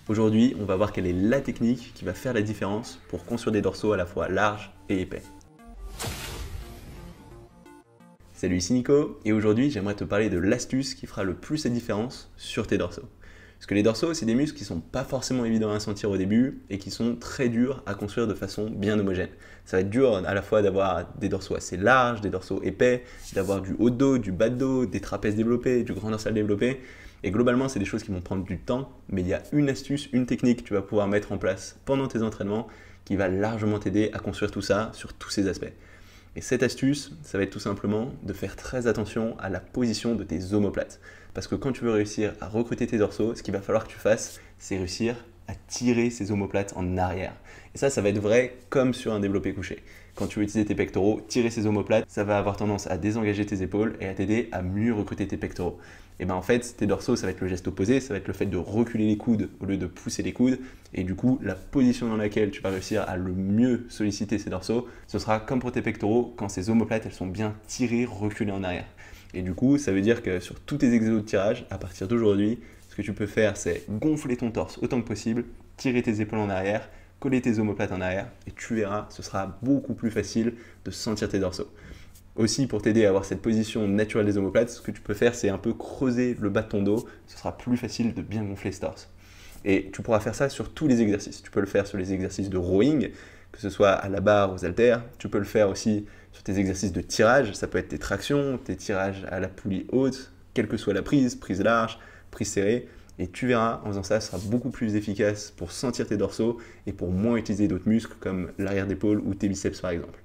Aujourd'hui, on va voir quelle est la technique qui va faire la différence pour construire des dorsaux à la fois larges et épais. Salut, ici Nico, et aujourd'hui j'aimerais te parler de l'astuce qui fera le plus la différence sur tes dorsaux. Parce que les dorsaux, c'est des muscles qui ne sont pas forcément évidents à sentir au début et qui sont très durs à construire de façon bien homogène. Ça va être dur à la fois d'avoir des dorsaux assez larges, des dorsaux épais, d'avoir du haut de dos, du bas de dos, des trapèzes développés, du grand dorsal développé. Et globalement, c'est des choses qui vont prendre du temps, mais il y a une astuce, une technique que tu vas pouvoir mettre en place pendant tes entraînements qui va largement t'aider à construire tout ça sur tous ces aspects. Et cette astuce, ça va être tout simplement de faire très attention à la position de tes omoplates. Parce que quand tu veux réussir à recruter tes dorsaux, ce qu'il va falloir que tu fasses, c'est réussir à tirer ces omoplates en arrière. Et ça va être vrai comme sur un développé couché. Quand tu veux utiliser tes pectoraux, tirer ces omoplates, ça va avoir tendance à désengager tes épaules et à t'aider à mieux recruter tes pectoraux. Et bien en fait, tes dorsaux, ça va être le geste opposé, ça va être le fait de reculer les coudes au lieu de pousser les coudes. Et du coup, la position dans laquelle tu vas réussir à le mieux solliciter ces dorsaux, ce sera comme pour tes pectoraux, quand ces omoplates, elles sont bien tirées, reculées en arrière. Et du coup, ça veut dire que sur tous tes exos de tirage, à partir d'aujourd'hui, ce que tu peux faire, c'est gonfler ton torse autant que possible, tirer tes épaules en arrière, coller tes omoplates en arrière, et tu verras, ce sera beaucoup plus facile de sentir tes dorsaux. Aussi, pour t'aider à avoir cette position naturelle des omoplates, ce que tu peux faire, c'est un peu creuser le bas de ton dos. Ce sera plus facile de bien gonfler ce torse. Et tu pourras faire ça sur tous les exercices. Tu peux le faire sur les exercices de rowing, que ce soit à la barre ou aux haltères. Tu peux le faire aussi sur tes exercices de tirage. Ça peut être tes tractions, tes tirages à la poulie haute, quelle que soit la prise, prise large, prise serrée. Et tu verras, en faisant ça, ce sera beaucoup plus efficace pour sentir tes dorsaux et pour moins utiliser d'autres muscles comme l'arrière d'épaule ou tes biceps par exemple.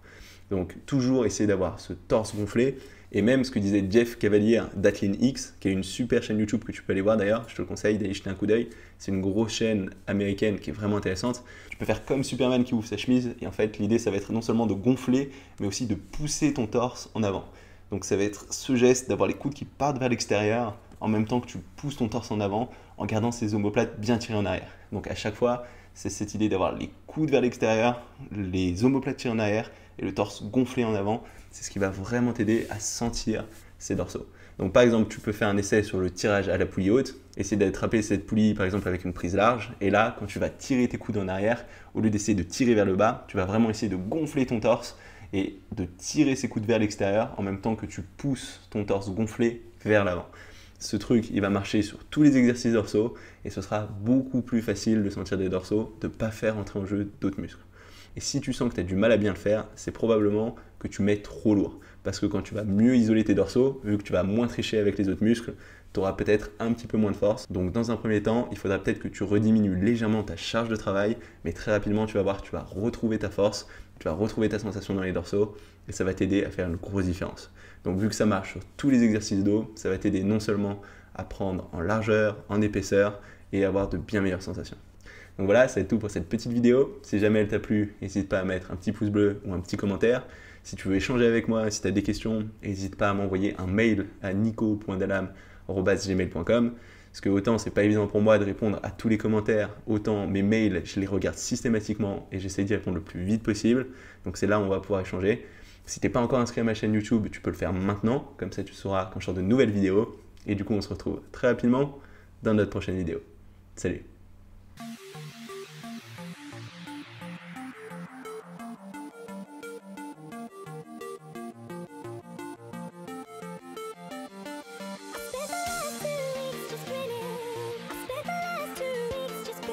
Donc toujours essayer d'avoir ce torse gonflé. Et même ce que disait Jeff Cavalier d'Athlene X, qui est une super chaîne YouTube que tu peux aller voir d'ailleurs, je te le conseille d'aller jeter un coup d'œil. C'est une grosse chaîne américaine qui est vraiment intéressante. Tu peux faire comme Superman qui ouvre sa chemise, et en fait l'idée ça va être non seulement de gonfler, mais aussi de pousser ton torse en avant. Donc ça va être ce geste d'avoir les coudes qui partent vers l'extérieur, en même temps que tu pousses ton torse en avant, en gardant ces omoplates bien tirées en arrière. Donc à chaque fois, c'est cette idée d'avoir les coudes vers l'extérieur, les omoplates tirées en arrière, et le torse gonflé en avant, c'est ce qui va vraiment t'aider à sentir ces dorsaux. Donc par exemple, tu peux faire un essai sur le tirage à la poulie haute, essayer d'attraper cette poulie par exemple avec une prise large, et là, quand tu vas tirer tes coudes en arrière, au lieu d'essayer de tirer vers le bas, tu vas vraiment essayer de gonfler ton torse et de tirer ces coudes vers l'extérieur en même temps que tu pousses ton torse gonflé vers l'avant. Ce truc, il va marcher sur tous les exercices dorsaux et ce sera beaucoup plus facile de sentir des dorsaux, de ne pas faire entrer en jeu d'autres muscles. Et si tu sens que tu as du mal à bien le faire, c'est probablement que tu mets trop lourd. Parce que quand tu vas mieux isoler tes dorsaux, vu que tu vas moins tricher avec les autres muscles, tu auras peut-être un petit peu moins de force. Donc dans un premier temps, il faudra peut-être que tu rediminues légèrement ta charge de travail, mais très rapidement tu vas voir que tu vas retrouver ta force, tu vas retrouver ta sensation dans les dorsaux, et ça va t'aider à faire une grosse différence. Donc vu que ça marche sur tous les exercices dos, ça va t'aider non seulement à prendre en largeur, en épaisseur, et à avoir de bien meilleures sensations. Donc voilà, c'est tout pour cette petite vidéo. Si jamais elle t'a plu, n'hésite pas à mettre un petit pouce bleu ou un petit commentaire. Si tu veux échanger avec moi, si tu as des questions, n'hésite pas à m'envoyer un mail à nico.dalam@gmail.com. Parce que autant c'est pas évident pour moi de répondre à tous les commentaires, autant mes mails, je les regarde systématiquement et j'essaie d'y répondre le plus vite possible. Donc c'est là où on va pouvoir échanger. Si tu n'es pas encore inscrit à ma chaîne YouTube, tu peux le faire maintenant. Comme ça, tu sauras quand je sors de nouvelles vidéos. Et du coup, on se retrouve très rapidement dans notre prochaine vidéo. Salut!